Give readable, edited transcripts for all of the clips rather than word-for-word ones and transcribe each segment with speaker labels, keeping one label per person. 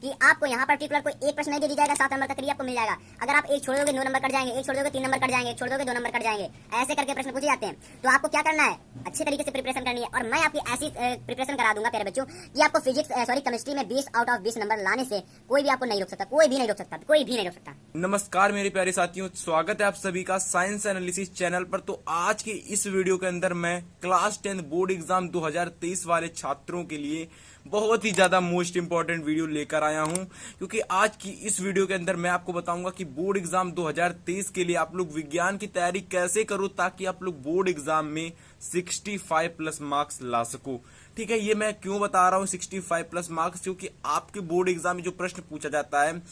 Speaker 1: कि आपको यहाँ पर्टिकुलर कोई एक प्रश्न नहीं दे दी जाएगा 7 नंबर का, करिए आपको मिल जाएगा। अगर आप एक छोड़ दोगे 9 नंबर कट जाएंगे, एक छोड़ दोगे 3 नंबर कट जाएंगे, एक छोड़ दोगे 2 नंबर कट जाएंगे, ऐसे करके प्रश्न पूछे जाते हैं। तो आपको क्या करना है, अच्छे तरीके से प्रिपरेशन करनी है। और मैं आपकी ऐसी प्रिपरेशन करा दूंगा प्यारे बच्चों कि आपको केमिस्ट्री में 20 आउट ऑफ 20 नंबर लाने से कोई भी आपको नहीं रोक सकता, कोई भी नहीं रोक सकता, कोई भी नहीं रोक सकता।
Speaker 2: नमस्कार मेरे प्यारे साथियों, स्वागत है आप सभी का साइंस एनालिसिस चैनल पर। तो आज की इस वीडियो के अंदर मैं क्लास 10 बोर्ड एग्जाम 2023 वाले छात्रों के लिए बहुत ही ज्यादा मोस्ट इंपॉर्टेंट वीडियो लेकर आया हूं, क्योंकि आज की इस वीडियो के अंदर मैं आपको बताऊंगा कि बोर्ड एग्जाम 2023 के लिए आप लोग विज्ञान की तैयारी कैसे करो ताकि आप लोग बोर्ड एग्जाम में 65 प्लस मार्क्स ला सको। ठीक है, ये मैं क्यों बता रहा हूँ 65 प्लस मार्क्स, क्योंकि आपके बोर्ड एग्जाम में जो प्रश्न पूछा जाता है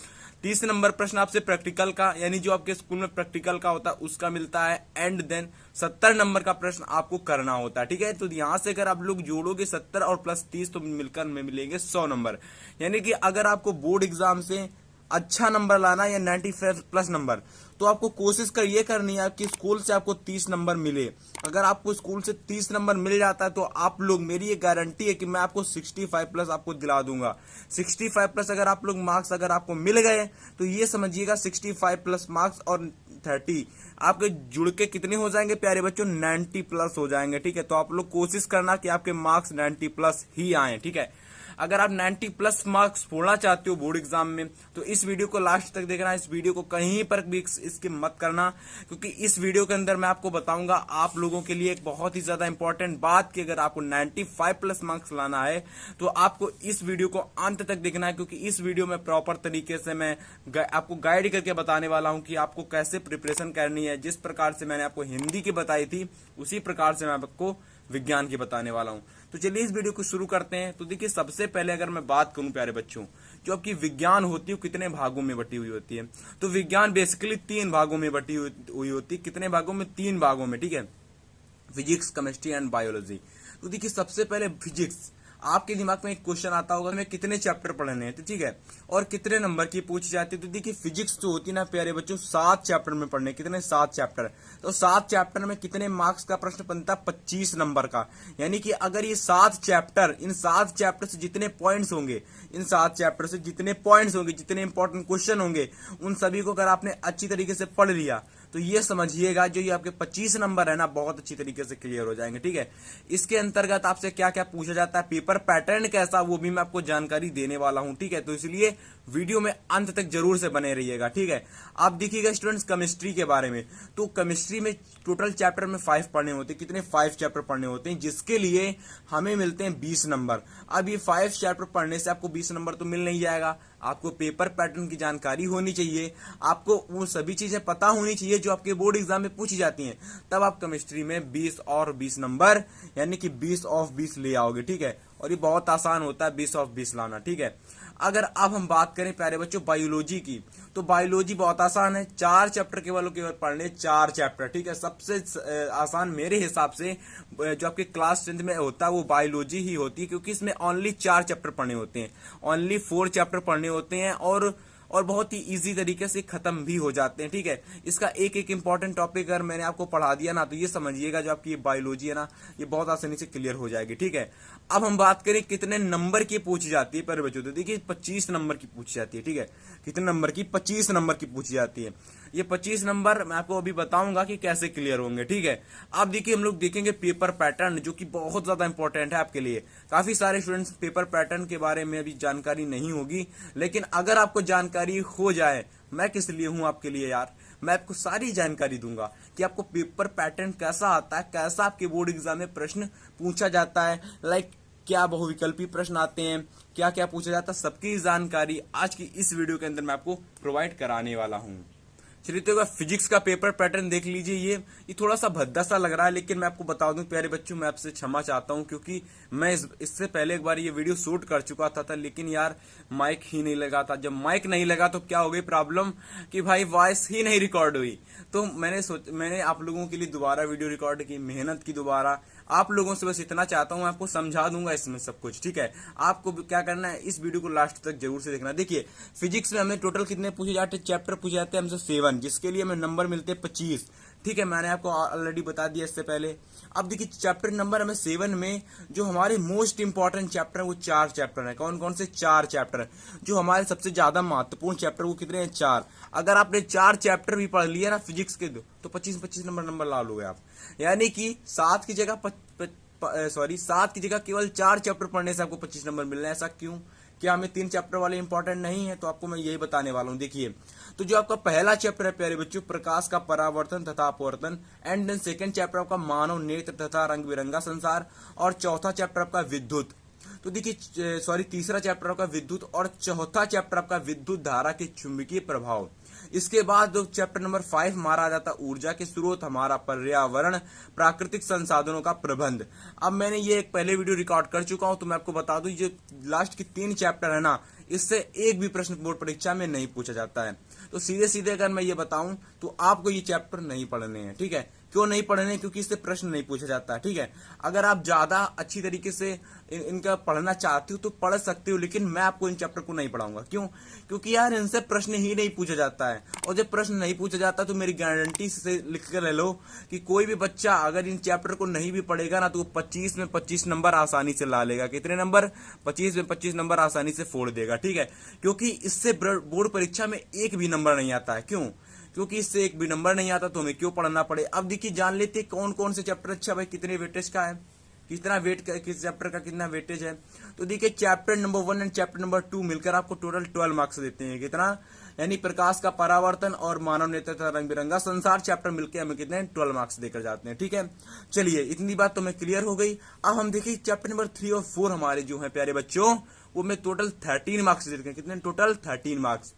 Speaker 2: 30 नंबर प्रश्न आपसे प्रैक्टिकल का, यानी जो आपके स्कूल में प्रैक्टिकल का होता है उसका मिलता है, एंड देन 70 नंबर का प्रश्न आपको करना होता है। ठीक है, तो यहां से अगर आप लोग जोड़ोगे 70 और प्लस 30 तो मिलकर में मिलेंगे 100 नंबर। यानी कि अगर आपको बोर्ड एग्जाम से अच्छा नंबर लाना या 95 प्लस नंबर, तो आपको कोशिश ये करनी है कि स्कूल से आपको 30 नंबर मिले। अगर आपको स्कूल से 30 नंबर मिल जाता है तो आप लोग, मेरी ये गारंटी है कि मैं आपको 65 प्लस आपको दिला दूंगा। 65 प्लस अगर आप लोग मार्क्स अगर आपको मिल गए तो ये समझिएगा 65 प्लस मार्क्स और 30 आपके जुड़ के कितने हो जाएंगे प्यारे बच्चों, 90 प्लस हो जाएंगे। ठीक है, तो आप लोग कोशिश करना कि आपके मार्क्स 90 प्लस ही आए। ठीक है, अगर आप 90 प्लस मार्क्स छोड़ना चाहते हो बोर्ड एग्जाम में तो इस वीडियो को लास्ट तक देखना, इस वीडियो को कहीं पर भी इसके मत करना, क्योंकि इस वीडियो के अंदर मैं आपको बताऊंगा आप लोगों के लिए एक बहुत ही ज्यादा इंपॉर्टेंट बात कि अगर आपको 95 प्लस मार्क्स लाना है तो आपको इस वीडियो को अंत तक देखना है, क्योंकि इस वीडियो में प्रॉपर तरीके से मैं आपको गाइड करके बताने वाला हूं कि आपको कैसे प्रिपरेशन करनी है। जिस प्रकार से मैंने आपको हिंदी की बताई थी उसी प्रकार से मैं आपको विज्ञान की बताने वाला हूं। तो चलिए इस वीडियो को शुरू करते हैं। तो देखिए, सबसे पहले अगर मैं बात करूं प्यारे बच्चों, जो आपकी विज्ञान होती है वो कितने भागों में बटी हुई होती है, तो विज्ञान बेसिकली 3 भागों में बटी हुई होती है। कितने भागों में? 3 भागों में। ठीक है, फिजिक्स, केमिस्ट्री एंड बायोलॉजी। तो देखिए, सबसे पहले फिजिक्स, आपके दिमाग में एक क्वेश्चन आता होगा हमें कितने चैप्टर पढ़ने हैं, तो ठीक है, और कितने नंबर की पूछी जाती है। तो देखिए, फिजिक्स जो होती है ना प्यारे बच्चों, 7 चैप्टर में पढ़ने। कितने? 7 चैप्टर। तो 7 चैप्टर में कितने मार्क्स का प्रश्न बनता है? 25 नंबर का। यानी कि अगर ये 7 चैप्टर, इन 7 चैप्टर से जितने पॉइंट्स होंगे, इन 7 चैप्टर से जितने पॉइंट्स होंगे, जितने इंपॉर्टेंट क्वेश्चन होंगे, उन सभी को अगर आपने अच्छी तरीके से पढ़ लिया तो ये समझिएगा जो ये आपके 25 नंबर है ना, बहुत अच्छी तरीके से क्लियर हो जाएंगे। ठीक है, इसके अंतर्गत आपसे क्या क्या पूछा जाता है, पेपर पैटर्न कैसा, वो भी मैं आपको जानकारी देने वाला हूं। ठीक है, तो इसलिए वीडियो में अंत तक जरूर से बने रहिएगा। ठीक है, आप देखिएगा स्टूडेंट्स केमिस्ट्री के बारे में, तो केमिस्ट्री में टोटल चैप्टर में 5 पढ़ने होते हैं। कितने? 5 चैप्टर पढ़ने होते हैं, जिसके लिए हमें मिलते हैं 20 नंबर। अब ये 5 चैप्टर पढ़ने से आपको 20 नंबर तो मिल नहीं जाएगा, आपको पेपर पैटर्न की जानकारी होनी चाहिए, आपको वो सभी चीजें पता होनी चाहिए जो आपके बोर्ड एग्जाम में पूछी जाती हैं, तब आप केमिस्ट्री में 20 और 20 नंबर यानी कि 20 ऑफ 20 ले आओगे। ठीक है, और ये बहुत आसान होता है 20 ऑफ 20 लाना। ठीक है, अगर अब हम बात करें प्यारे बच्चों बायोलॉजी की, तो बायोलॉजी बहुत आसान है, 4 चैप्टर केवल पढ़ने, 4 चैप्टर। ठीक है, सबसे आसान मेरे हिसाब से जो आपके क्लास 10 में होता है वो बायोलॉजी ही होती है, क्योंकि इसमें ओनली 4 चैप्टर पढ़ने होते हैं, ओनली 4 चैप्टर पढ़ने होते हैं, और बहुत ही इजी तरीके से खत्म भी हो जाते हैं। ठीक है, इसका एक एक इंपॉर्टेंट टॉपिक अगर मैंने आपको पढ़ा दिया ना, तो ये समझिएगा जो आपकी बायोलॉजी है ना, ये बहुत आसानी से क्लियर हो जाएगी। ठीक है, अब हम बात करें कितने नंबर की पूछी जाती है पर बच्चों, तो देखिए 25 नंबर की पूछी जाती है। ठीक है, कितने नंबर की? 25 नंबर की पूछी जाती है। ये 25 नंबर मैं आपको अभी बताऊंगा कि कैसे क्लियर होंगे। ठीक है, अब देखिए हम लोग देखेंगे पेपर पैटर्न, जो कि बहुत ज्यादा इंपॉर्टेंट है आपके लिए। काफी सारे स्टूडेंट्स पेपर पैटर्न के बारे में अभी जानकारी नहीं होगी, लेकिन अगर आपको जानकारी हो जाए, मैं किस लिए हूं आपके लिए यार, मैं आपको सारी जानकारी दूंगा कि आपको पेपर पैटर्न कैसा आता है, कैसा आपके बोर्ड एग्जाम में प्रश्न पूछा जाता है, लाइक क्या बहुविकल्पी प्रश्न आते हैं, क्या क्या पूछा जाता है, सबकी जानकारी आज की इस वीडियो के अंदर मैं आपको प्रोवाइड कराने वाला हूं। चलिए, तो फिजिक्स का पेपर पैटर्न देख लीजिए। ये थोड़ा सा भद्दा सा लग रहा है, लेकिन मैं आपको बता दूं प्यारे बच्चों, मैं आपसे क्षमा चाहता हूं, क्योंकि मैं इससे पहले एक बार ये वीडियो शूट कर चुका था, लेकिन यार माइक ही नहीं लगा था। जब माइक नहीं लगा तो क्या हो गई प्रॉब्लम कि भाई वॉइस ही नहीं रिकॉर्ड हुई। तो मैंने आप लोगों के लिए दोबारा वीडियो रिकॉर्ड की, मेहनत की दोबारा। आप लोगों से बस इतना चाहता हूं, मैं आपको समझा दूंगा इसमें सब कुछ। ठीक है, आपको क्या करना है, इस वीडियो को लास्ट तक जरूर से देखना। देखिए, फिजिक्स में हमें टोटल कितने पूछे जाते हैं? चैप्टर पूछे जाते हैं हमसे 7, जिसके लिए हमें नंबर मिलते हैं 25। ठीक है, मैंने आपको ऑलरेडी बता दिया इससे पहले। अब देखिए चैप्टर नंबर हमें 7 में जो हमारे मोस्ट इंपॉर्टेंट चैप्टर है वो 4 चैप्टर है। कौन कौन से 4 चैप्टर है? जो हमारे सबसे ज्यादा महत्वपूर्ण चैप्टर वो कितने हैं? 4। अगर आपने 4 चैप्टर भी पढ़ लिया ना फिजिक्स के तो 25-25 नंबर ला लोगे आप। यानी कि 7 की जगह केवल 4 चैप्टर पढ़ने से आपको 25 नंबर मिल रहे हैं। ऐसा क्यों? क्या हमें 3 चैप्टर वाले इंपॉर्टेंट नहीं है? तो आपको मैं यही बताने वाला हूं। देखिए, तो जो आपका पहला चैप्टर है प्यारे बच्चों, प्रकाश का परावर्तन तथा अपवर्तन, एंड देन सेकंड चैप्टर आपका मानव नेत्र तथा रंग बिरंगा संसार, और चौथा चैप्टर आपका विद्युत। तो देखिए तीसरा चैप्टर आपका विद्युत, और चौथा चैप्टर आपका विद्युत धारा के चुंबकीय प्रभाव। इसके बाद जो चैप्टर नंबर 5 हमारा आ जाता ऊर्जा के स्रोत, हमारा पर्यावरण, प्राकृतिक संसाधनों का प्रबंध। अब मैंने ये एक पहले वीडियो रिकॉर्ड कर चुका हूं, तो मैं आपको बता दूं ये लास्ट की 3 चैप्टर है ना, इससे एक भी प्रश्न बोर्ड परीक्षा में नहीं पूछा जाता है। तो सीधे सीधे अगर मैं ये बताऊं तो आपको ये चैप्टर नहीं पढ़ने हैं, ठीक है? क्यों नहीं पढ़ने? क्योंकि इससे प्रश्न नहीं पूछा जाता है, ठीक है? अगर आप ज्यादा अच्छी तरीके से इनका पढ़ना चाहते हो तो पढ़ सकते हो, लेकिन मैं आपको इन चैप्टर को नहीं पढ़ाऊंगा। क्यों? क्योंकि यार इनसे प्रश्न ही नहीं पूछा जाता है, और जब प्रश्न नहीं पूछा जाता तो मेरी गारंटी से लिख कर ले लो कि कोई भी बच्चा अगर इन चैप्टर को नहीं भी पढ़ेगा ना तो 25 में 25 नंबर आसानी से ला लेगा। कितने नंबर? 25 में 25 नंबर आसानी से फोड़ देगा, ठीक है? क्योंकि इससे बोर्ड परीक्षा में एक भी नंबर नहीं आता है। क्यों? क्योंकि इससे एक भी नंबर नहीं आता, तो हमें क्यों पढ़ना पड़े। अब देखिए जान लेते कौन कौन से चैप्टर अच्छा भाई कितने वेटेज का है, कितना वेट किस चैप्टर का कितना वेटेज है। तो देखिए chapter number 1 and chapter number 2 मिलकर आपको टोटल 12 मार्क्स देते हैं। कितना? यानी प्रकाश का परावर्तन और मानव नेत्र तथा रंग बिरंगा संसार चैप्टर मिलकर हमें कितने 12 मार्क्स देकर जाते हैं, ठीक है? चलिए इतनी बात तो हमें क्लियर हो गई। अब हम देखिए चैप्टर नंबर 3 और 4 हमारे जो है प्यारे बच्चों वो में टोटल 13 मार्क्स देते हैं। कितने? Total 13 marks.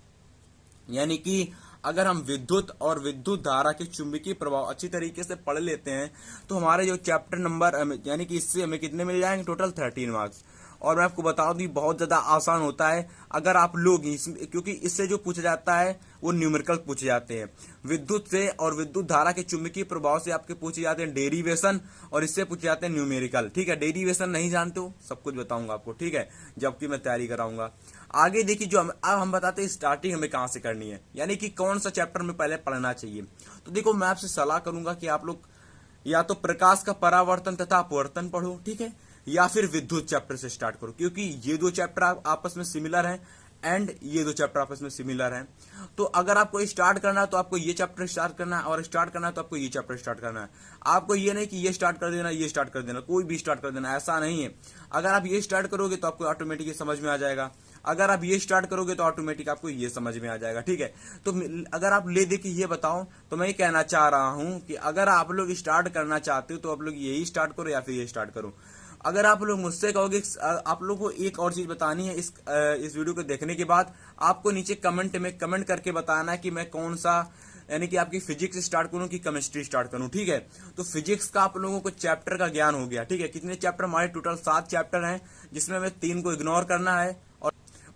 Speaker 2: यानी कि अगर हम विद्युत और विद्युत धारा के चुंबकीय प्रभाव अच्छी तरीके से पढ़ लेते हैं तो हमारे जो चैप्टर नंबर यानी कि इससे हमें कितने मिल जाएंगे? Total 13 marks. और मैं आपको बता दूं बहुत ज्यादा आसान होता है अगर आप लोग क्योंकि इससे जो पूछा जाता है वो न्यूमेरिकल पूछे जाते हैं। विद्युत से और विद्युत धारा के चुंबकीय प्रभाव से आपके पूछे जाते हैं डेरिवेशन, और इससे पूछे जाते हैं न्यूमेरिकल, ठीक है? डेरिवेशन नहीं जानते हो, सब कुछ बताऊंगा आपको, ठीक है? जबकि मैं तैयारी कराऊंगा। आगे देखिए जो अब हम बताते हैं स्टार्टिंग हमें कहां से करनी है, यानी कि कौन सा चैप्टर में पहले पढ़ना चाहिए। तो देखो मैं आपसे सलाह करूंगा कि आप लोग या तो प्रकाश का परावर्तन तथा अपवर्तन पढ़ो, ठीक है? या फिर विद्युत चैप्टर से स्टार्ट करो, क्योंकि ये 2 चैप्टर आपस में सिमिलर हैं एंड ये 2 चैप्टर आपस में सिमिलर हैं। तो अगर आपको स्टार्ट करना है तो आपको ये चैप्टर स्टार्ट करना है, और स्टार्ट करना है तो आपको ये चैप्टर स्टार्ट करना है। आपको ये नहीं कि ये स्टार्ट कर देना, ये स्टार्ट कर देना, कोई भी स्टार्ट कर देना, ऐसा नहीं है। अगर आप ये स्टार्ट करोगे तो आपको ऑटोमेटिक ये समझ में आ जाएगा, अगर आप ये स्टार्ट करोगे तो ऑटोमेटिक आपको ये समझ में आ जाएगा, ठीक है? तो अगर आप ले दे के ये बताओ तो मैं ये कहना चाह रहा हूं कि अगर आप लोग स्टार्ट करना चाहते हो तो आप लोग यही स्टार्ट करो या फिर ये स्टार्ट करो। अगर आप लोग मुझसे कहोगे, आप लोगों को एक और चीज बतानी है इस वीडियो को देखने के बाद, आपको नीचे कमेंट में कमेंट करके बताना है कि मैं कौन सा यानी कि आपकी फिजिक्स स्टार्ट करूं कि केमिस्ट्री स्टार्ट करूं, ठीक है? तो फिजिक्स का आप लोगों को चैप्टर का ज्ञान हो गया, ठीक है? कितने चैप्टर हमारे? टोटल 7 चैप्टर हैं, जिसमें हमें 3 को इग्नोर करना है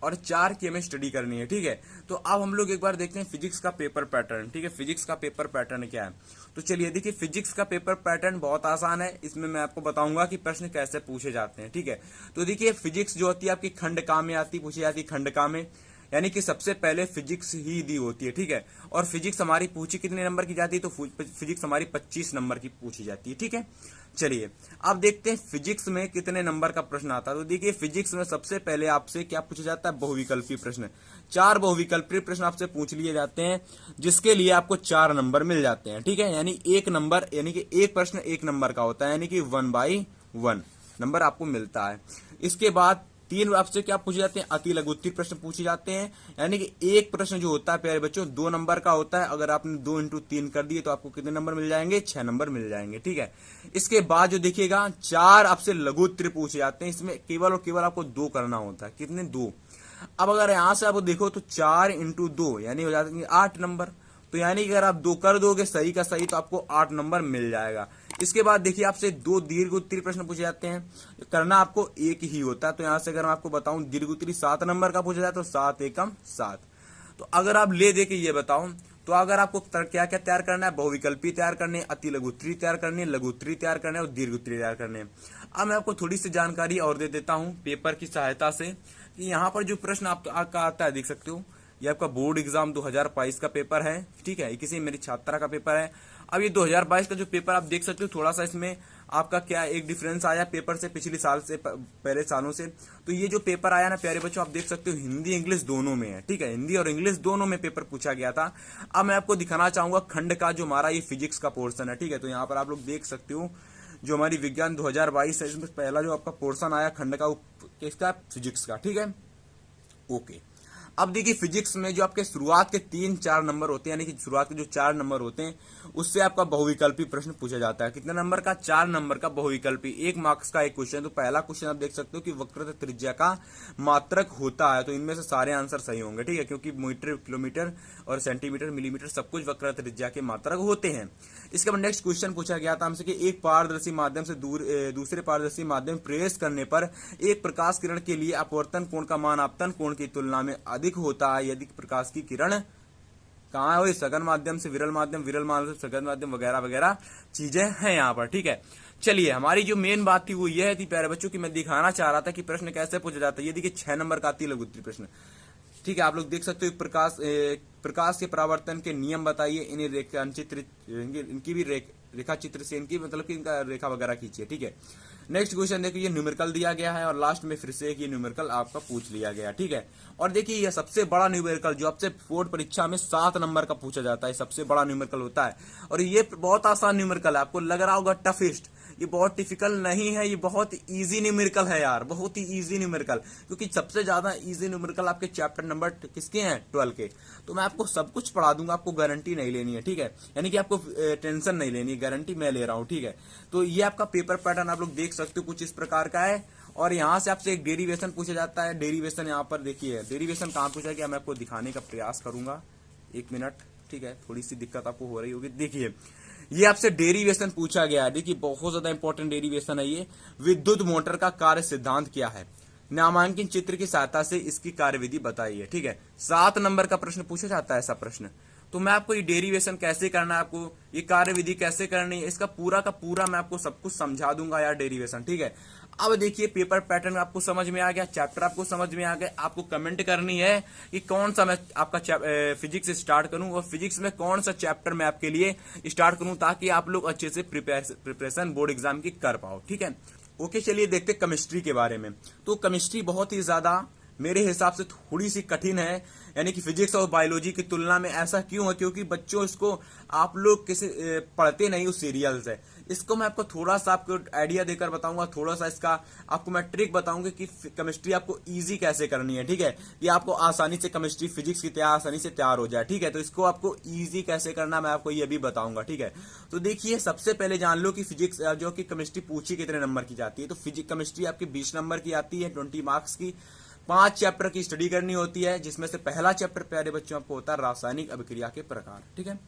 Speaker 2: और 4 की हमें स्टडी करनी है, ठीक है? तो अब हम लोग एक बार देखते हैं फिजिक्स का पेपर पैटर्न, ठीक है? फिजिक्स का पेपर पैटर्न क्या है? तो चलिए देखिए फिजिक्स का पेपर पैटर्न बहुत आसान है, इसमें मैं आपको बताऊंगा कि प्रश्न कैसे पूछे जाते हैं, ठीक है? तो देखिए फिजिक्स जो होती है आपकी खंडका में आती, पूछी जाती है खंडका में, यानी कि सबसे पहले फिजिक्स ही दी होती है, ठीक है? और फिजिक्स हमारी पूछी कितने नंबर की जाती है? तो फिजिक्स हमारी 25 नंबर की पूछी जाती है, ठीक है? चलिए अब देखते हैं फिजिक्स में कितने नंबर का प्रश्न आता है। तो देखिए फिजिक्स में सबसे पहले आपसे क्या पूछा जाता है? बहुविकल्पी प्रश्न। 4 बहुविकल्पी प्रश्न आपसे पूछ लिए जाते हैं, जिसके लिए आपको 4 नंबर मिल जाते हैं, ठीक है? यानी 1 नंबर, यानी कि एक प्रश्न 1 नंबर का होता है, यानी कि 1/1 नंबर आपको मिलता है। इसके बाद 3 आपसे क्या पूछे जाते हैं? अति लघुत्तरीय प्रश्न पूछे जाते हैं, यानी कि एक प्रश्न जो होता है प्यारे बच्चों 2 नंबर का होता है। अगर आपने 2 × 3 कर दिए तो आपको कितने नंबर मिल जाएंगे? 6 नंबर मिल जाएंगे, ठीक है? इसके बाद जो देखिएगा 4 आपसे लघुत्तरीय पूछे जाते हैं, इसमें केवल और केवल आपको 2 करना होता है। कितने? 2। अब अगर यहां से आप देखो तो 4 × 2 यानी हो जाते हैं 8 नंबर। तो यानी कि अगर आप 2 कर दोगे सही का सही तो आपको 8 नंबर मिल जाएगा। इसके बाद देखिए आपसे 2 दीर्घ उत्तरीय प्रश्न पूछे जाते हैं, करना आपको एक ही होता है। तो यहां से अगर मैं आपको बताऊं दीर्घ उत्तरीय 7 नंबर का पूछा जाए तो 7 एकम 7। तो अगर आप ले दे के ये बताऊं तो अगर आपको क्या क्या तैयार करना है? बहुविकल्पी तैयार करने, अति लघु उत्तरीय तैयार करने, लघु उत्तरीय तैयार करने और दीर्घ उत्तरीय तैयार करने। अब मैं आपको थोड़ी सी जानकारी और दे देता हूं पेपर की सहायता से कि यहाँ पर जो प्रश्न आपका आता है देख सकते हो, ये आपका बोर्ड एग्जाम 2022 का पेपर है, ठीक है? किसी मेरी छात्रा का पेपर है। अब ये 2022 का जो पेपर आप देख सकते हो थोड़ा सा इसमें आपका क्या एक डिफरेंस आया पेपर से पिछले साल से पहले सालों से। तो ये जो पेपर आया ना प्यारे बच्चों, आप देख सकते हो हिंदी इंग्लिश दोनों में है, ठीक है, हिंदी और इंग्लिश दोनों में पेपर पूछा गया था। अब मैं आपको दिखाना चाहूंगा खंड का जो हमारा ये फिजिक्स का पोर्शन है, ठीक है। तो यहाँ पर आप लोग देख सकते हो जो हमारी विज्ञान 2022 है, इसमें पहला जो आपका पोर्शन आया खंड का किसका, फिजिक्स का, ठीक है। ओके, अब देखिए फिजिक्स में जो आपके शुरुआत के 3-4 नंबर होते हैं, यानी कि शुरुआत के जो 4 नंबर होते हैं उससे आपका बहुविकल्पी प्रश्न पूछा जाता है। कितने नंबर का, 4 नंबर का बहुविकल्पी, 1 मार्क्स का एक क्वेश्चन। तो पहला क्वेश्चन आप देख सकते हो कि वक्रता त्रिज्या का मात्रक होता है। तो इनमें से सारे आंसर सही होंगे, ठीक है, क्योंकि मीटर, किलोमीटर और सेंटीमीटर, मिलीमीटर सब कुछ वक्रता त्रिज्या के मात्रक होते हैं। इसके बाद नेक्स्ट क्वेश्चन पूछा गया था हमसे कि एक पारदर्शी माध्यम से दूसरे पारदर्शी माध्यम प्रेस करने पर एक प्रकाश किरण के लिए अपवर्तन कोण का मान आपतन कोण की तुलना में अधिक होता है यदि प्रकाश की किरण कहाँ है, सघन माध्यम से विरल माध्यम, विरल माध्यम से सघन माध्यम, वगैरह वगैरह चीजें हैं यहाँ पर, ठीक है। चलिए, हमारी जो मेन बात थी वो यह थी प्यारे बच्चों की मैं दिखाना चाह रहा था कि प्रश्न कैसे पूछा जाता है। ये देखिए 6 नंबर का आती है लघु उत्तरीय प्रश्न, ठीक है। आप लोग देख सकते हो प्रकाश के परावर्तन के नियम बताइए, इन्हें रेखांचित्र, इनकी भी रेखा चित्र से इनकी मतलब कि इनका रेखा वगैरह खींचिए, ठीक है। नेक्स्ट क्वेश्चन देखिए, ये न्यूमेरिकल दिया गया है और लास्ट में फिर से एक ये न्यूमेरिकल आपका पूछ लिया गया, ठीक है। और देखिए ये सबसे बड़ा न्यूमेरिकल जो आपसे बोर्ड परीक्षा में 7 नंबर का पूछा जाता है, सबसे बड़ा न्यूमेरिकल होता है। और ये बहुत आसान न्यूमेरिकल है, आपको लग रहा होगा टफेस्ट, ये बहुत डिफिकल्ट नहीं है, ये बहुत इजी न्यूमेरिकल है यार, बहुत ही इजी न्यूमेरिकल, क्योंकि सबसे ज्यादा इजी न्यूमेरिकल आपके चैप्टर नंबर किसके हैं, 12 के। तो मैं आपको सब कुछ पढ़ा दूंगा, आपको गारंटी नहीं लेनी है, ठीक है, यानी कि आपको टेंशन नहीं लेनी, गारंटी मैं ले रहा हूं, ठीक है। तो ये आपका पेपर पैटर्न आप लोग देख सकते हो कुछ इस प्रकार का है। और यहाँ से आपसे एक डेरिवेशन पूछा जाता है। डेरिवेशन यहाँ पर देखिए, डेरिवेशन कहाँ पूछा गया मैं आपको दिखाने का प्रयास करूंगा, 1 मिनट, ठीक है, थोड़ी सी दिक्कत आपको हो रही होगी। देखिए ये आपसे डेरिवेशन पूछा गया है, देखिए बहुत ज्यादा इंपॉर्टेंट डेरिवेशन है ये। विद्युत मोटर का कार्य सिद्धांत क्या है, नामांकित चित्र की सहायता से इसकी कार्यविधि बताइए, ठीक है। 7 नंबर का प्रश्न पूछा जाता है ऐसा प्रश्न। तो मैं आपको ये डेरिवेशन कैसे करना है, आपको ये कार्यविधि कैसे करनी है, इसका पूरा का पूरा मैं आपको सब कुछ समझा दूंगा यार, डेरिवेशन, ठीक है। अब देखिए पेपर पैटर्न आपको समझ में आ गया, चैप्टर आपको समझ में आ गया। आपको कमेंट करनी है कि कौन सा मैं आपका फिजिक्स से स्टार्ट करूं और फिजिक्स में कौन सा चैप्टर मैं आपके लिए स्टार्ट करूं, ताकि आप लोग अच्छे से प्रिपरेशन बोर्ड एग्जाम की कर पाओ, ठीक है। ओके, चलिए देखते केमिस्ट्री के बारे में। तो केमिस्ट्री बहुत ही ज्यादा मेरे हिसाब से थोड़ी सी कठिन है, यानी कि फिजिक्स और बायोलॉजी की तुलना में। ऐसा क्यों है, क्योंकि बच्चों इसको आप लोग किसी पढ़ते नहीं हो सीरियल से। इसको मैं आपको थोड़ा सा आपको आइडिया देकर बताऊंगा, थोड़ा सा इसका आपको मैं ट्रिक बताऊंगा कि केमिस्ट्री आपको इजी कैसे करनी है, ठीक है, कि आपको आसानी से केमिस्ट्री फिजिक्स की आसानी से तैयार हो जाए, ठीक है। तो इसको आपको इजी कैसे करना मैं आपको ये भी बताऊंगा, ठीक है। तो देखिए सबसे पहले जान लो कि फिजिक्स जो कि केमिस्ट्री पूछी कितने नंबर की जाती है। तो फिजिक्स केमिस्ट्री आपकी 20 नंबर की आती है, 20 मार्क्स की। 5 चैप्टर की स्टडी करनी होती है, जिसमें से पहला चैप्टर प्यारे बच्चों आपको होता है रासायनिक अभिक्रिया के प्रकार, ठीक है।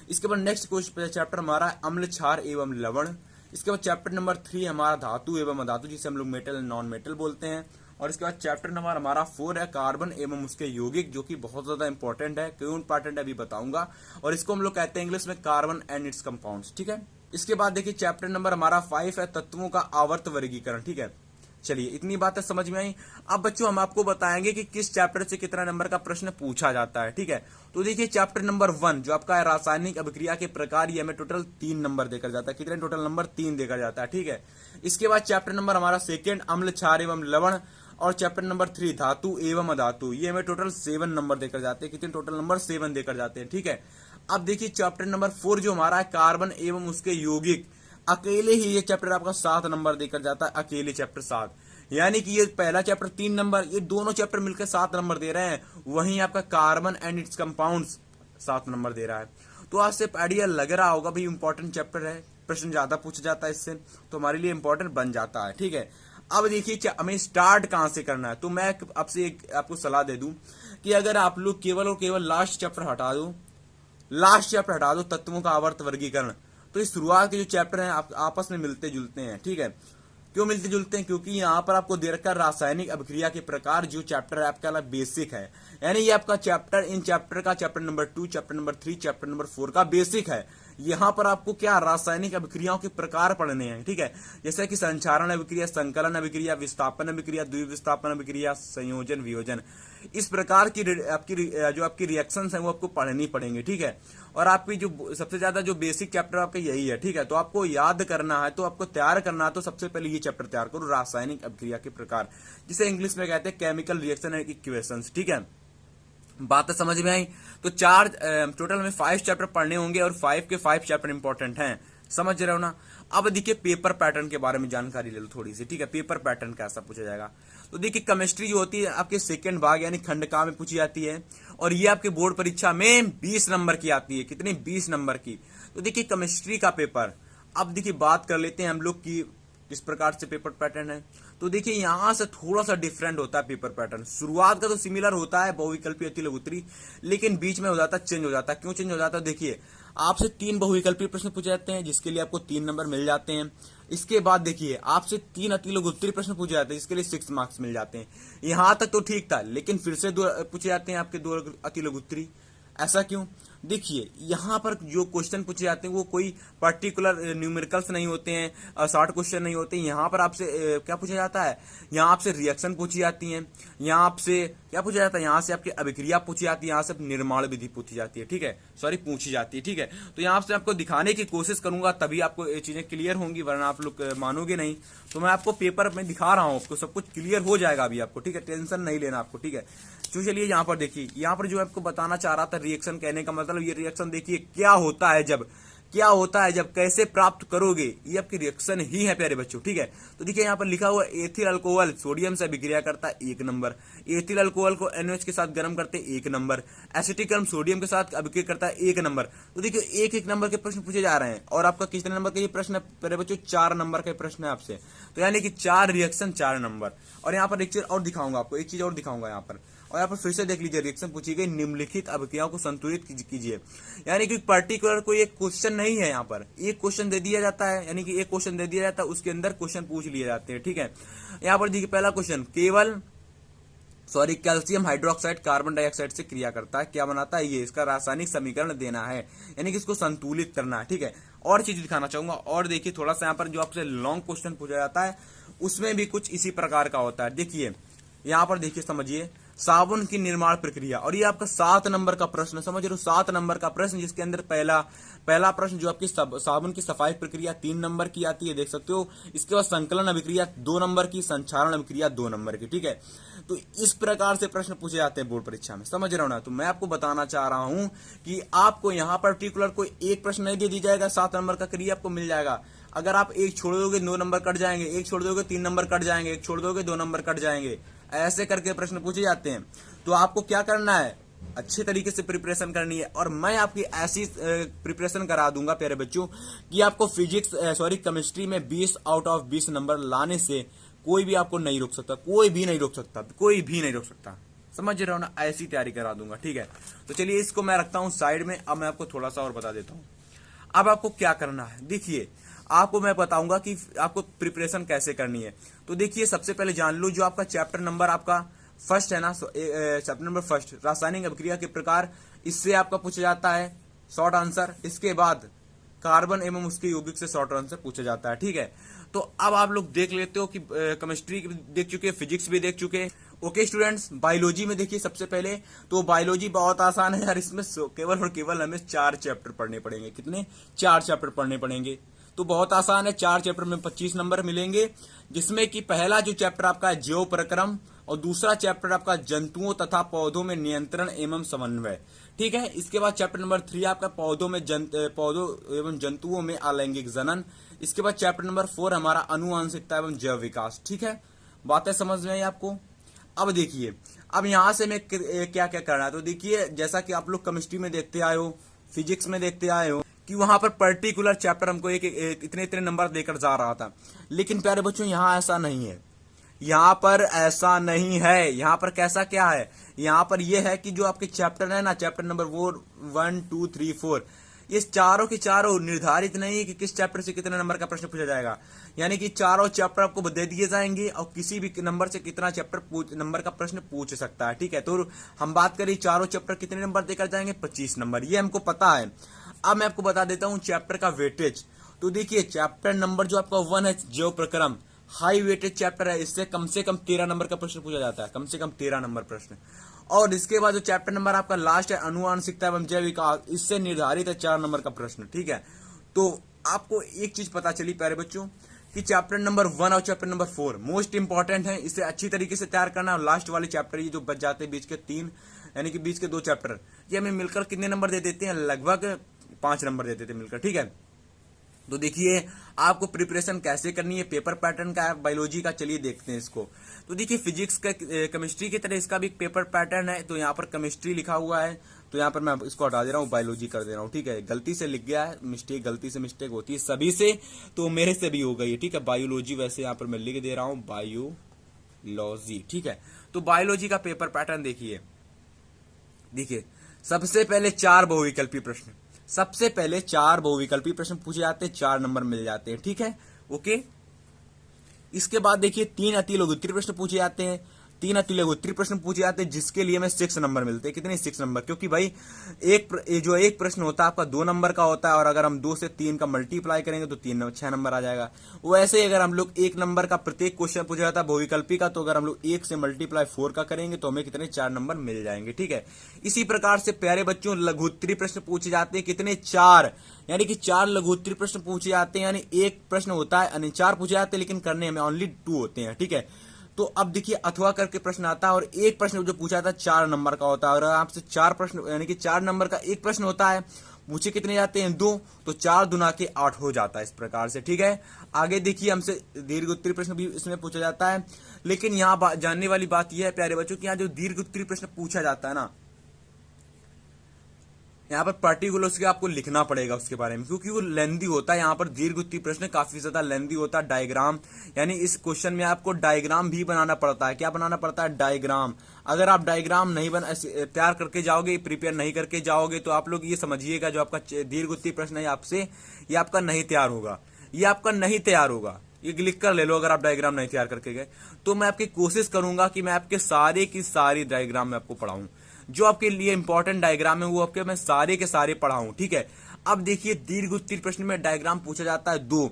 Speaker 2: इसके बाद नेक्स्ट क्वेश्चन चैप्टर हमारा अम्ल, क्षार एवं लवण। इसके बाद चैप्टर नंबर 3 हमारा धातु एवं अधातु, जिसे हम लोग मेटल नॉन मेटल बोलते हैं। और इसके बाद चैप्टर नंबर हमारा 4 है कार्बन एवं उसके यौगिक, जो कि बहुत ज्यादा इंपॉर्टेंट है, क्यों इंपॉर्टेंट है अभी बताऊंगा। और इसको हम लोग कहते हैं इंग्लिश में कार्बन एंड इट्स कंपाउंड्स, ठीक है। इसके बाद देखिए चैप्टर नंबर हमारा 5 है तत्वों का आवर्त वर्गीकरण, ठीक है। चलिए इतनी बातें समझ में आई। अब बच्चों हम आपको बताएंगे कि किस चैप्टर से कितना नंबर का प्रश्न पूछा जाता है, ठीक है। तो देखिए चैप्टर नंबर 1 जो आपका है रासायनिक अभिक्रिया के प्रकार, ये हमें टोटल 3 नंबर देकर जाता है। कितने टोटल नंबर, 3 देकर जाता है, ठीक है। इसके बाद चैप्टर नंबर हमारा 2 अम्ल, क्षार एवं लवण। और चैप्टर नंबर 3 धातु एवं अधातु, ये हमें टोटल 7 नंबर देकर जाते हैं। कितने टोटल नंबर, 7 देकर जाते हैं, ठीक है। अब देखिए चैप्टर नंबर 4 जो हमारा है कार्बन एवं उसके यौगिक, अकेले ही ये चैप्टर आपका 7 नंबर देकर जाता है, अकेले चैप्टर 7। यानी कि ये पहला चैप्टर 3 नंबर, ये दोनों चैप्टर मिलकर 7 नंबर दे रहे हैं। वहीं आपका carbon and its compounds 7 number दे रहा है। तो आज से आइडिया लग रहा होगा भाई इंपॉर्टेंट चैप्टर है, प्रश्न ज्यादा पूछा जाता है इससे, तो हमारे लिए इंपॉर्टेंट बन जाता है, ठीक है। अब देखिए हमें स्टार्ट कहां से करना है। तो मैं आपसे आपको सलाह दे दूं कि अगर आप लोग केवल और केवल लास्ट चैप्टर हटा दो, तत्वों का आवर्त वर्गीकरण, तो इस शुरुआत के जो चैप्टर हैं आपस में मिलते जुलते हैं, ठीक है। क्यों मिलते जुलते हैं, क्योंकि यहाँ पर आपको दे रखा रासायनिक अभिक्रिया के प्रकार, जो चैप्टर है आपका बेसिक है, यानी ये आपका चैप्टर इन चैप्टर का chapter number 2, chapter number 3, chapter number 4 का बेसिक है। यहाँ पर आपको क्या रासायनिक अभिक्रियाओं के प्रकार पढ़ने हैं, ठीक है, जैसे कि संचारण अभिक्रिया, संकलन अभिक्रिया, विस्थापन अभिक्रिया, द्विविस्थापन अभिक्रिया, संयोजन, वियोजन। इस प्रकार की जो आपकी रिएक्शंस हैं वो आपको पढ़नी पड़ेंगे, ठीक है। और आपकी जो सबसे ज्यादा जो बेसिक चैप्टर आपका यही है, ठीक है। तो आपको याद करना है, तो आपको तैयार करना है, तो सबसे पहले ये चैप्टर तैयार करो, रासायनिक अभिक्रिया के प्रकार, जिसे इंग्लिश में कहते हैं केमिकल रिएक्शन एंड इक्वेशंस, ठीक है। बातें समझ में आई? तो टोटल में 5 चैप्टर पढ़ने होंगे और 5 के 5 चैप्टर इंपॉर्टेंट हैं, समझ रहे हो ना। अब देखिए पेपर पैटर्न के बारे में जानकारी ले लो थोड़ी सी, ठीक है। पेपर पैटर्न कैसा पूछा जाएगा, तो देखिए केमिस्ट्री जो होती है आपके सेकंड भाग यानी खंडका में पूछी जाती है, और ये आपके बोर्ड परीक्षा में 20 नंबर की आती है। कितनी? 20 नंबर की। तो देखिए केमिस्ट्री का पेपर, अब देखिए बात कर लेते हैं हम लोग की किस प्रकार से पेपर पैटर्न है। तो देखिए यहां से थोड़ा सा डिफरेंट होता है पेपर पैटर्न। शुरुआत का तो सिमिलर होता है, बहुविकल्पी, अति लघु उत्तरी, लेकिन बीच में हो जाता है चेंज हो जाता है। क्यों चेंज हो जाता है? देखिए आपसे 3 बहुविकल्पी प्रश्न पूछे जाते हैं जिसके लिए आपको 3 नंबर मिल जाते हैं। इसके बाद देखिए आपसे 3 अति लघु उत्तरी प्रश्न पूछे जाते हैं जिसके लिए 6 मार्क्स मिल जाते हैं। यहां तक तो ठीक था, लेकिन फिर से 2 पूछे जाते हैं आपके 2 अति लघु उत्तरी। ऐसा क्यों? देखिए यहां पर जो क्वेश्चन पूछे जाते हैं वो कोई पर्टिकुलर न्यूमेरिकल्स नहीं होते हैं, शॉर्ट क्वेश्चन नहीं होते हैं। यहां पर आपसे क्या पूछा जाता है? यहां आपसे रिएक्शन पूछी जाती है, यहां आपसे क्या पूछा जाता है? यहां से आपकी अभिक्रिया पूछी जाती है, यहां से निर्माण विधि पूछी जाती है, ठीक है, सॉरी पूछी जाती है, ठीक है। तो यहां से आपको दिखाने की कोशिश करूंगा, तभी आपको ये चीजें क्लियर होंगी, वरना आप लोग मानोगे नहीं। तो मैं आपको पेपर में दिखा रहा हूं, आपको सब कुछ क्लियर हो जाएगा अभी आपको, ठीक है, टेंशन नहीं लेना आपको, ठीक है। तो चलिए यहाँ पर देखिए, यहाँ पर जो आपको बताना चाह रहा था रिएक्शन कहने का मतलब, ये रिएक्शन देखिए क्या होता है जब कैसे प्राप्त करोगे, ये आपकी रिएक्शन ही है प्यारे बच्चों, ठीक है। तो देखिए यहाँ पर लिखा हुआ एथिल अल्कोहल सोडियम से अभिक्रिया करता है 1 नंबर, एथिल अल्कोहल को NaOH के साथ गर्म करते 1 नंबर, एसिटिक अम्ल सोडियम के साथ अभिक्रिया करता है 1 नंबर। तो देखिए 1-1 नंबर के प्रश्न पूछे जा रहे हैं, और आपका कितने नंबर का ये प्रश्न है प्यारे बच्चों? 4 नंबर का प्रश्न है आपसे। तो यानी कि 4 रिएक्शन 4 नंबर। और यहाँ पर एक चीज और दिखाऊंगा आपको, एक चीज और दिखाऊंगा यहाँ पर, और यहाँ पर फिर से देख लीजिए रिएक्शन पूछी गई, निम्नलिखित अभिक्रियाओं को संतुलित कीजिए। यानी कि पर्टिकुलर कोई एक क्वेश्चन नहीं है, यहाँ पर एक क्वेश्चन दे दिया जाता है, यानी कि एक क्वेश्चन दे दिया जाता है, उसके अंदर क्वेश्चन पूछ लिए जाते हैं, ठीक है। यहाँ पर देखिए पहला question, calcium hydroxide carbon dioxide से क्रिया करता है, क्या बनाता है? ये इसका रासायनिक समीकरण देना है, यानी कि इसको संतुलित करना है, ठीक है। और चीज दिखाना चाहूंगा, और देखिए थोड़ा सा यहाँ पर जो आपसे लॉन्ग क्वेश्चन पूछा जाता है उसमें भी कुछ इसी प्रकार का होता है। देखिए यहाँ पर देखिए, समझिए साबुन की निर्माण प्रक्रिया, और ये आपका 7 नंबर का प्रश्न, समझ रहे हो, 7 नंबर का प्रश्न, जिसके अंदर पहला प्रश्न जो आपकी साबुन की सफाई प्रक्रिया 3 नंबर की आती है, देख सकते हो। इसके बाद संकलन अभिक्रिया 2 नंबर की, संचारण अभिक्रिया 2 नंबर की, ठीक है। तो इस प्रकार से प्रश्न पूछे जाते हैं बोर्ड परीक्षा में, समझ रहे हो ना। तो मैं आपको बताना चाह रहा हूं कि आपको यहाँ पर्टिकुलर कोई एक प्रश्न नहीं दे दी जाएगा 7 नंबर का, करिए आपको मिल जाएगा। अगर आप एक छोड़ दोगे 2 नंबर कट जाएंगे, एक छोड़ दोगे 3 नंबर कट जाएंगे, एक छोड़ दोगे 2 नंबर कट जाएंगे, ऐसे करके प्रश्न पूछे जाते हैं। तो आपको क्या करना है? अच्छे तरीके से प्रिपरेशन करनी है, और मैं आपकी ऐसी प्रिपरेशन करा दूंगा प्यारे बच्चों कि आपको केमिस्ट्री में 20 आउट ऑफ 20 नंबर लाने से कोई भी आपको नहीं रोक सकता, कोई भी नहीं रोक सकता, समझ रहे हो ना। ऐसी तैयारी करा दूंगा, ठीक है। तो चलिए इसको मैं रखता हूं साइड में। अब मैं आपको थोड़ा सा और बता देता हूं, अब आपको क्या करना है। देखिए आपको मैं बताऊंगा कि आपको प्रिपरेशन कैसे करनी है। तो देखिए सबसे पहले जान लो, जो आपका चैप्टर नंबर आपका फर्स्ट है ना, चैप्टर नंबर फर्स्ट रासायनिक अभिक्रिया के प्रकार, इससे आपका पूछा जाता है शॉर्ट आंसर। इसके बाद कार्बन एवं उसके यौगिक से शॉर्ट आंसर पूछा जाता है, ठीक है। तो अब आप लोग देख लेते हो कि केमिस्ट्री देख चुके, फिजिक्स भी देख चुके। ओके स्टूडेंट्स, बायोलॉजी में देखिए सबसे पहले, तो बायोलॉजी बहुत आसान है यार, इसमें केवल और केवल हमें 4 चैप्टर पढ़ने पड़ेंगे। कितने? 4 चैप्टर पढ़ने पड़ेंगे। तो बहुत आसान है, 4 चैप्टर में 25 नंबर मिलेंगे, जिसमें कि पहला जो चैप्टर आपका है जैव प्रक्रम, और दूसरा चैप्टर आपका जंतुओं तथा पौधों में नियंत्रण एवं समन्वय, ठीक है। इसके बाद चैप्टर नंबर 3 आपका पौधों एवं जंतुओं में अलैंगिक जनन। इसके बाद चैप्टर नंबर 4 हमारा अनुवांशिकता एवं जैव विकास, ठीक है। बातें समझ में आई आपको? अब देखिए, अब यहां से मैं क्या क्या करना है। तो देखिए जैसा कि आप लोग केमिस्ट्री में देखते आए हो, फिजिक्स में देखते आए हो कि वहां पर पर्टिकुलर चैप्टर हमको इतने इतने नंबर देकर जा रहा था, लेकिन प्यारे बच्चों यहाँ ऐसा नहीं है। यहाँ पर ऐसा नहीं है। यहाँ पर कैसा क्या है? यहाँ पर यह है कि जो आपके चैप्टर है ना, चैप्टर नंबर 1, 2, 3, 4, ये चारों के चारों निर्धारित नहीं है कि किस चैप्टर से कितने नंबर का प्रश्न पूछा जाएगा। यानी कि चारों चैप्टर आपको दे दिए जाएंगे और किसी भी नंबर से कितना नंबर का प्रश्न पूछ सकता है, ठीक है। तो हम बात करें चारों चैप्टर कितने नंबर देकर जाएंगे? 25 नंबर, ये हमको पता है। अब मैं आपको बता देता हूं चैप्टर का वेटेज। तो देखिए चैप्टर नंबर जो आपका 1 है जीव प्रक्रम, हाई वेटेज चैप्टर है, इससे कम से कम 13 नंबर का प्रश्न पूछा जाता है, कम से कम 13 नंबर प्रश्न। और इसके बाद जो चैप्टर नंबर आपका लास्ट है अनुवांशिकता एवं जैव विकास, इससे निर्धारित है 4 नंबर का प्रश्न। ठीक है, तो आपको एक चीज पता चली प्यारे बच्चों कि चैप्टर नंबर 1 और चैप्टर नंबर 4 मोस्ट इंपॉर्टेंट है, इसे अच्छी तरीके से तैयार करना। और लास्ट वाले चैप्टर ये जो बच जाते हैं बीच के 3 यानी कि बीच के 2 चैप्टर, ये हमें मिलकर कितने नंबर दे देते हैं, लगभग 5 नंबर दे देते हैं मिलकर। ठीक है, तो देखिए आपको प्रिपरेशन कैसे करनी है, पेपर पैटर्न का है बायोलॉजी का, चलिए देखते हैं इसको। तो देखिए फिजिक्स का केमिस्ट्री की तरह इसका भी एक पेपर पैटर्न है। तो यहाँ पर केमिस्ट्री लिखा हुआ है, तो यहाँ पर मैं इसको हटा दे रहा हूँ, बायोलॉजी कर दे रहा हूँ। ठीक है, गलती से लिख गया है, मिस्टेक, गलती से मिस्टेक होती है सभी से, तो मेरे से भी हो गई है। ठीक है, बायोलॉजी वैसे यहाँ पर मैं लिख दे रहा हूँ बायोलॉजी। ठीक है, तो बायोलॉजी का पेपर पैटर्न देखिए सबसे पहले 4 बहुविकल्पी प्रश्न, सबसे पहले 4 बहुविकल्पी प्रश्न पूछे जाते हैं, 4 नंबर मिल जाते हैं। ठीक है, ओके। इसके बाद देखिए 3 अति लघुत्तरीय प्रश्न पूछे जाते हैं, 3 अति लघुत्तरीय प्रश्न पूछे जाते हैं, जिसके लिए हमें 6 नंबर मिलते हैं। कितने? 6 नंबर, क्योंकि भाई एक प्रश्न होता है आपका 2 नंबर का होता है, और अगर हम 2 से 3 का मल्टीप्लाई करेंगे तो 6 नंबर आ जाएगा। वैसे अगर हम लोग 1 नंबर का प्रत्येक क्वेश्चन पूछा जाता है बहुविकल्पी का, तो अगर हम लोग 1 से मल्टीप्लाई 4 का करेंगे तो हमें कितने? 4 नंबर मिल जाएंगे। ठीक है, इसी प्रकार से प्यारे बच्चों लघुत्तरीय प्रश्न पूछे जाते हैं, कितने? 4, यानी कि 4 लघुत्तरीय प्रश्न पूछे जाते हैं, यानी एक प्रश्न होता है, यानी 4 पूछे जाते हैं, लेकिन करने में ओनली 2 होते हैं। ठीक है, तो अब देखिए अथवा करके प्रश्न आता है, और एक प्रश्न जो पूछा था 4 नंबर का होता है, और आपसे 4 प्रश्न यानी कि 4 नंबर का एक प्रश्न होता है, पूछे कितने जाते हैं? 2, तो 4 दूना के 8 हो जाता है इस प्रकार से। ठीक है, आगे देखिए हमसे दीर्घ उत्तरीय प्रश्न भी इसमें पूछा जाता है, लेकिन यहाँ जानने वाली बात यह है प्यारे बच्चों कि यहाँ जो दीर्घ उत्तरीय प्रश्न पूछा जाता है ना, यहाँ पर पर्टिकुलर के आपको लिखना पड़ेगा उसके बारे में, क्योंकि वो लेंदी होता है। यहाँ पर दीर्घ उत्तरीय प्रश्न काफी ज्यादा लेंदी होता है, डायग्राम, यानी इस क्वेश्चन में आपको डायग्राम भी बनाना पड़ता है। क्या बनाना पड़ता है? डायग्राम। अगर आप डायग्राम नहीं तैयार करके जाओगे, प्रिपेयर नहीं करके जाओगे, तो आप लोग ये समझिएगा जो आपका दीर्घ उत्तरीय प्रश्न है आपसे, ये आपका नहीं तैयार होगा, ये आपका नहीं तैयार होगा। ये लिख कर ले लो, अगर आप डायग्राम नहीं तैयार करके गए तो मैं आपकी कोशिश करूंगा कि मैं आपके सारे की सारी डायग्राम में आपको पढ़ाऊं, जो आपके लिए इंपॉर्टेंट डायग्राम है वो आपके मैं सारे के सारे पढ़ाऊं। ठीक है, अब देखिए दीर्घ उत्तरीय प्रश्न में डायग्राम पूछा जाता है 2,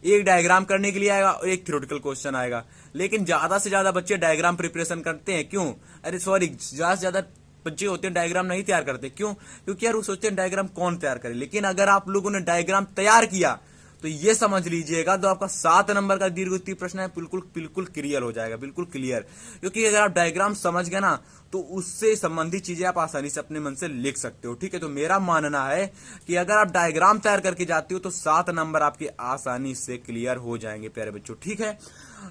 Speaker 2: एक डायग्राम करने के लिए आएगा और एक थ्योरेटिकल क्वेश्चन आएगा, लेकिन ज्यादा से ज्यादा बच्चे डायग्राम प्रिपरेशन करते हैं। क्यों? अरे सॉरी, ज्यादा से ज्यादा बच्चे होते हैं डायग्राम नहीं तैयार करते। क्यों? क्योंकि यार वो सोचते हैं डायग्राम कौन तैयार करे। लेकिन अगर आप लोगों ने डायग्राम तैयार किया तो ये समझ लीजिएगा तो आपका 7 नंबर का दीर्घ उत्तरीय प्रश्न है बिल्कुल क्लियर हो जाएगा, बिल्कुल क्लियर। क्योंकि अगर आप डायग्राम समझ गए ना तो उससे संबंधित चीजें आप आसानी से अपने मन से लिख सकते हो। ठीक है, तो मेरा मानना है कि अगर आप डायग्राम तैयार करके जाते हो तो 7 नंबर आपके आसानी से क्लियर हो जाएंगे प्यारे बच्चों। ठीक है,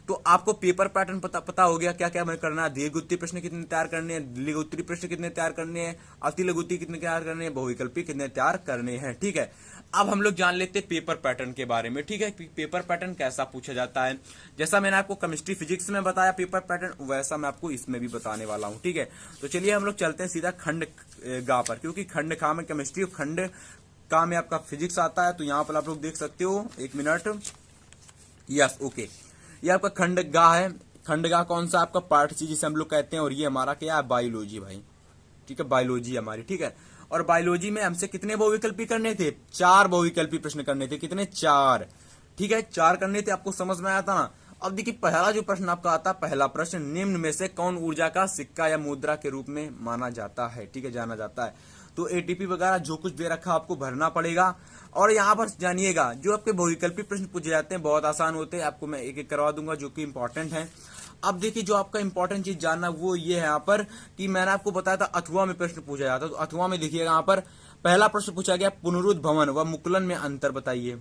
Speaker 2: तो आपको पेपर पैटर्न पता हो गया क्या क्या हमें करना है, दीर्घ उत्तरीय प्रश्न कितने तैयार करने हैं, लघु उत्तरीय प्रश्न कितने तैयार करने हैं, अति लघु उत्तरीय कितने तैयार करने हैं, बहुविकल्पी कितने तैयार करने हैं। ठीक है, अब हम लोग जान लेते हैं पेपर पैटर्न के बारे में। ठीक है, पेपर पैटर्न कैसा पूछा जाता है, जैसा मैंने आपको केमिस्ट्री फिजिक्स में बताया पेपर पैटर्न, वैसा मैं आपको इसमें भी बताने वाला हूं। ठीक है, तो चलिए हम लोग चलते हैं सीधा खंड गा पर, क्योंकि खंड खा में केमिस्ट्री और खंड का में आपका फिजिक्स आता है। तो यहाँ पर आप लोग देख सकते हो, 1 मिनट, यस ओके, ये आपका खंड गा है। खंड गा कौन सा? आपका पार्ट सी जिसे हम लोग कहते हैं, और ये हमारा क्या है? बायोलॉजी भाई। ठीक है, बायोलॉजी हमारी। ठीक है, और बायोलॉजी में हमसे कितने बहुविकल्पी करने थे? 4 बहुविकल्पी प्रश्न करने थे। कितने? 4। ठीक है, 4 करने थे। आपको समझ में आया था ना? अब देखिए पहला जो प्रश्न आपका आता, पहला प्रश्न, निम्न में से कौन ऊर्जा का सिक्का या मुद्रा के रूप में माना जाता है? ठीक है, जाना जाता है। तो एटीपी वगैरह जो कुछ दे रखा आपको भरना पड़ेगा। और यहाँ पर जानिएगा जो आपके बहुविकल्पी प्रश्न पूछे जाते हैं बहुत आसान होते हैं, आपको मैं एक एक करवा दूंगा जो कि इंपॉर्टेंट है। अब देखिए जो आपका इंपॉर्टेंट चीज जानना वो ये है यहाँ पर कि मैंने आपको बताया था अथवा में प्रश्न पूछा जाता है। तो अथवा में देखिएगा यहाँ पर पहला प्रश्न पूछा गया, पुनरुद्भवन व मुकुलन में अंतर बताइए।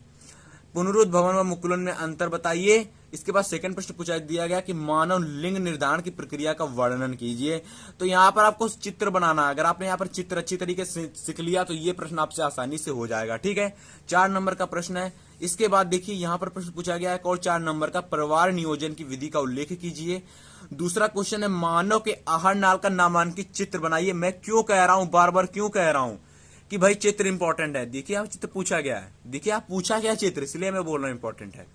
Speaker 2: पुनरुद्भवन व मुकुलन में अंतर बताइए। इसके बाद सेकंड प्रश्न पूछा दिया गया कि मानव लिंग निर्धारण की प्रक्रिया का वर्णन कीजिए। तो यहाँ पर आपको चित्र बनाना है। अगर आपने यहाँ पर चित्र अच्छी तरीके से सीख लिया तो ये प्रश्न आपसे आसानी से हो जाएगा। ठीक है, 4 नंबर का प्रश्न है। इसके बाद देखिए यहाँ पर प्रश्न पूछा गया है और 4 नंबर का परिवार नियोजन की विधि का उल्लेख कीजिए। दूसरा क्वेश्चन है मानव के आहार नाल का नामांकित चित्र बनाइए। मैं क्यों कह रहा हूं, बार बार क्यों कह रहा हूं कि भाई चित्र इंपॉर्टेंट है। देखिए आप चित्र पूछा गया है, देखिए आप पूछा गया चित्र, इसलिए मैं बोल रहा हूं इंपॉर्टेंट है।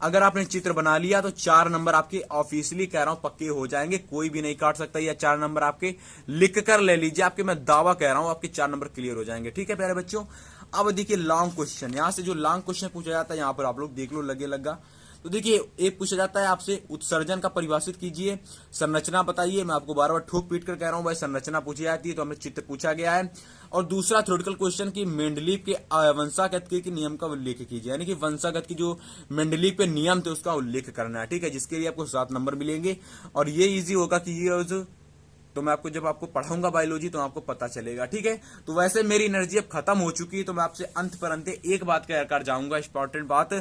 Speaker 2: अगर आपने चित्र बना लिया तो 4 नंबर आपके ऑफिशियली कह रहा हूं पक्के हो जाएंगे, कोई भी नहीं काट सकता। या 4 नंबर आपके लिख कर ले लीजिए, आपके मैं दावा कह रहा हूं आपके 4 नंबर क्लियर हो जाएंगे। ठीक है प्यारे बच्चों, अब देखिए लॉन्ग क्वेश्चन, यहाँ से जो लॉन्ग क्वेश्चन पूछा जाता है यहाँ पर आप लोग देख लो, लगे लगा। तो देखिए एक पूछा जाता है आपसे, उत्सर्जन का परिभाषित कीजिए, संरचना बताइए। मैं आपको बार बार ठोक पीट कर कह रहा हूं भाई, संरचना पूछी जाती है तो हमें चित्र पूछा गया है। और दूसरा थ्योरेटिकल क्वेश्चन की मेंडलीव के वंशागत के नियम का उल्लेख कीजिए, यानी कि वंशागत की जो मेंडलीव पे नियम थे उसका उल्लेख करना है, ठीक है, जिसके लिए आपको 7 नंबर मिलेंगे। और ये इजी होगा कि ये तो मैं आपको जब आपको पढ़ाऊंगा बायोलॉजी तो आपको पता चलेगा, ठीक है। तो वैसे मेरी एनर्जी अब खत्म हो चुकी है, तो मैं आपसे अंत पर अंत एक बात कहकर जाऊंगा, इंपॉर्टेंट बात।